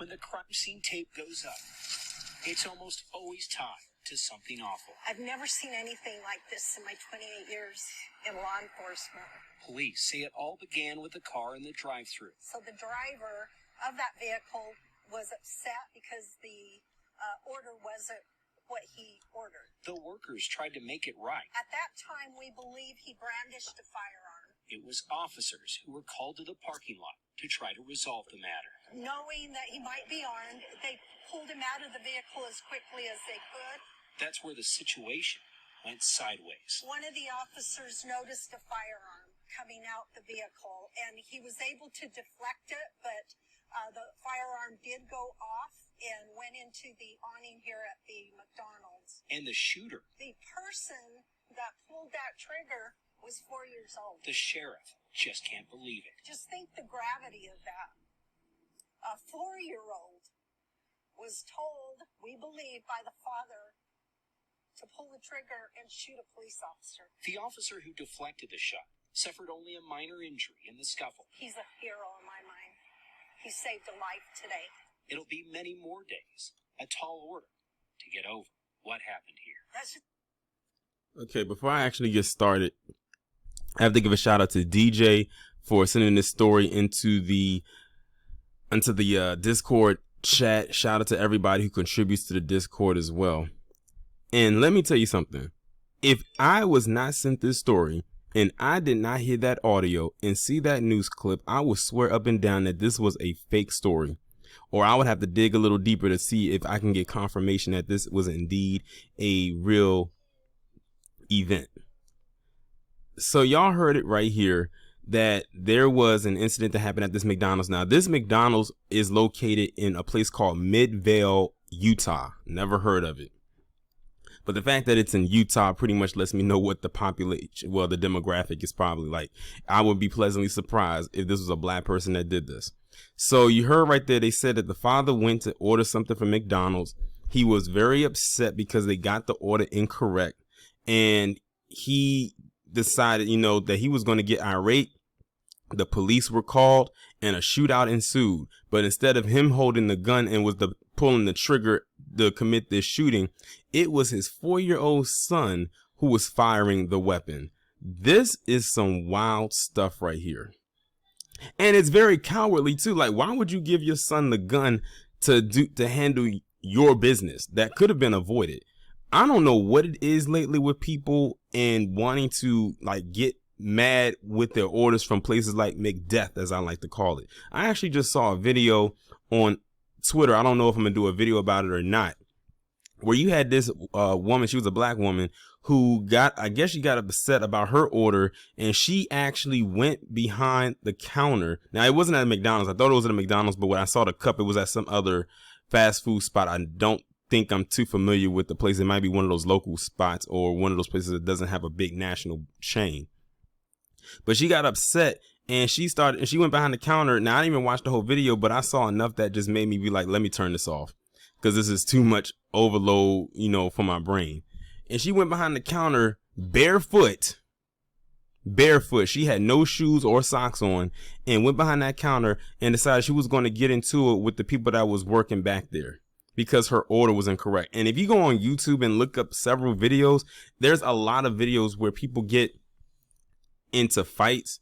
When the crime scene tape goes up, it's almost always tied to something awful. I've never seen anything like this in my 28 years in law enforcement. Police say it all began with a car in the drive-thru. So the driver of that vehicle was upset because the order wasn't what he ordered. The workers tried to make it right. At that time, we believe he brandished a firearm. It was officers who were called to the parking lot to try to resolve the matter. Knowing that he might be armed, they pulled him out of the vehicle as quickly as they could. That's where the situation went sideways. One of the officers noticed a firearm coming out the vehicle, and he was able to deflect it, but the firearm did go off and went into the awning here at the McDonald's. And the shooter, the person that pulled that trigger, was 4 years old. The sheriff just can't believe it. Just think the gravity of that. A 4-year-old was told, we believe, by the father to pull the trigger and shoot a police officer. The officer who deflected the shot suffered only a minor injury in the scuffle. He's a hero in my mind. He saved a life today. It'll be many more days, a tall order, to get over what happened here. Okay, before I actually get started, I have to give a shout out to DJ for sending this story into the Discord chat. Shout out to everybody who contributes to the Discord as well. And let me tell you something. If I was not sent this story and I did not hear that audio and see that news clip, I would swear up and down that this was a fake story. Or I would have to dig a little deeper to see if I can get confirmation that this was indeed a real event. So y'all heard it right here that there was an incident that happened at this McDonald's. Now, this McDonald's is located in a place called Midvale, Utah. Never heard of it. But the fact that it's in Utah pretty much lets me know what the population, well, the demographic is probably like. I would be pleasantly surprised if this was a black person that did this. So you heard right there, they said that the father went to order something from McDonald's. He was very upset because they got the order incorrect. And he decided, that he was going to get irate. The police were called and a shootout ensued. But instead of him holding the gun and pulling the trigger to commit this shooting, it was his 4-year-old son who was firing the weapon. This is some wild stuff right here. And it's very cowardly too. Like, why would you give your son the gun to handle your business that could have been avoided? I don't know what it is lately with people and wanting to get mad with their orders from places like McDeath, as I like to call it. I actually just saw a video on Twitter. I don't know if I'm gonna do a video about it or not, where you had this woman, she was a black woman, who got upset about her order, and she actually went behind the counter. Now, it wasn't at McDonald's. I thought it was at a McDonald's, but when I saw the cup, it was at some other fast food spot. I don't think I'm too familiar with the place. It might be one of those local spots or one of those places that doesn't have a big national chain. But she got upset and she went behind the counter. Now, I didn't even watch the whole video, but I saw enough that just made me be like, let me turn this off, because this is too much overload, for my brain. And she went behind the counter barefoot. She had no shoes or socks on and went behind that counter and decided she was going to get into it with the people that was working back there because her order was incorrect. And if you go on YouTube and look up several videos, there's a lot of videos where people get into fights,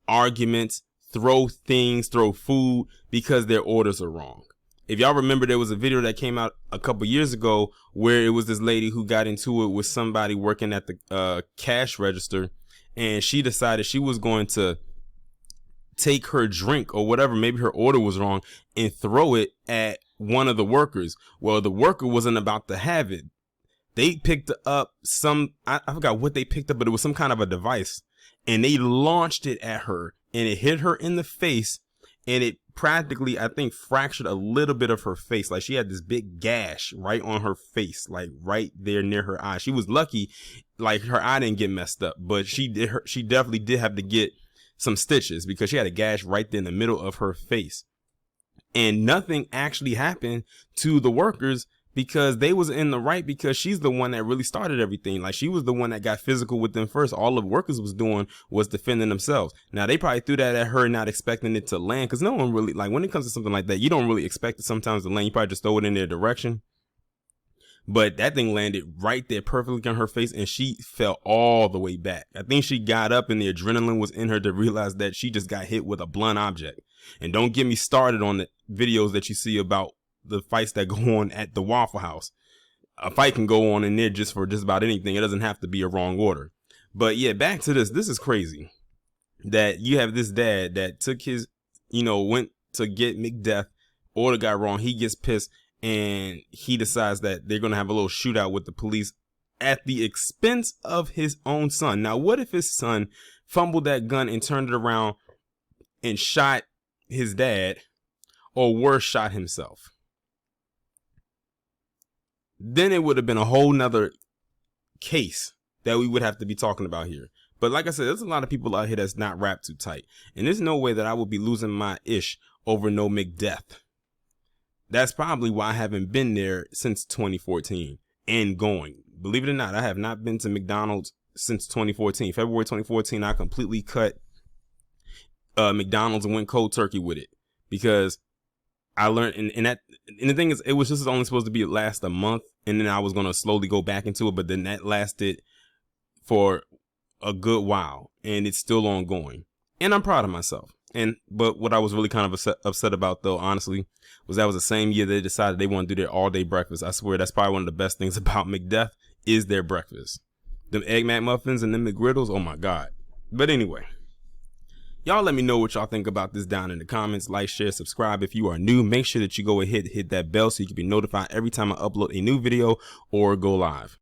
arguments, throw food because their orders are wrong. If y'all remember, there was a video that came out a couple years ago where it was this lady who got into it with somebody working at the cash register, and she decided she was going to take her drink or whatever, maybe her order was wrong, and throw it at one of the workers. Well, the worker wasn't about to have it. They picked up I forgot what they picked up, but it was some kind of a device, and they launched it at her, and it hit her in the face, and it practically, I think, fractured a little bit of her face. Like, she had this big gash right on her face, like right there near her eye. She was lucky, like, her eye didn't get messed up, but she definitely did have to get some stitches because she had a gash right there in the middle of her face. And nothing actually happened to the workers because they was in the right, because she's the one that really started everything. Like, she was the one that got physical with them first. All the workers was doing was defending themselves. Now, they probably threw that at her, not expecting it to land, because no one really, like, when it comes to something like that, you don't really expect it sometimes to land. You probably just throw it in their direction. But that thing landed right there perfectly on her face, and she fell all the way back. I think she got up and the adrenaline was in her to realize that she just got hit with a blunt object. And don't get me started on the videos that you see about the fights that go on at the Waffle House. A fight can go on in there just for just about anything. It doesn't have to be a wrong order. But yeah, back to this. This is crazy that you have this dad that took his, went to get McDeath, order got wrong. He gets pissed and he decides that they're going to have a little shootout with the police at the expense of his own son. Now, what if his son fumbled that gun and turned it around and shot his dad, or worse, shot himself? Then it would have been a whole nother case that we would have to be talking about here. But like I said, there's a lot of people out here that's not wrapped too tight. And there's no way that I would be losing my ish over no McDeath. That's probably why I haven't been there since 2014 and going. Believe it or not, I have not been to McDonald's since 2014. February 2014, I completely cut McDonald's and went cold turkey with it, because I learned, and the thing is, it was just only supposed to last a month, and then I was going to slowly go back into it, but then that lasted for a good while, and it's still ongoing, and I'm proud of myself. But what I was really kind of upset about, though, honestly, was that was the same year they decided they want to do their all-day breakfast. I swear that's probably one of the best things about McDeath is their breakfast. Them Egg McMuffins and them McGriddles, oh my God. But anyway, y'all let me know what y'all think about this down in the comments. Like, share, subscribe if you are new. Make sure that you go ahead and hit that bell so you can be notified every time I upload a new video or go live.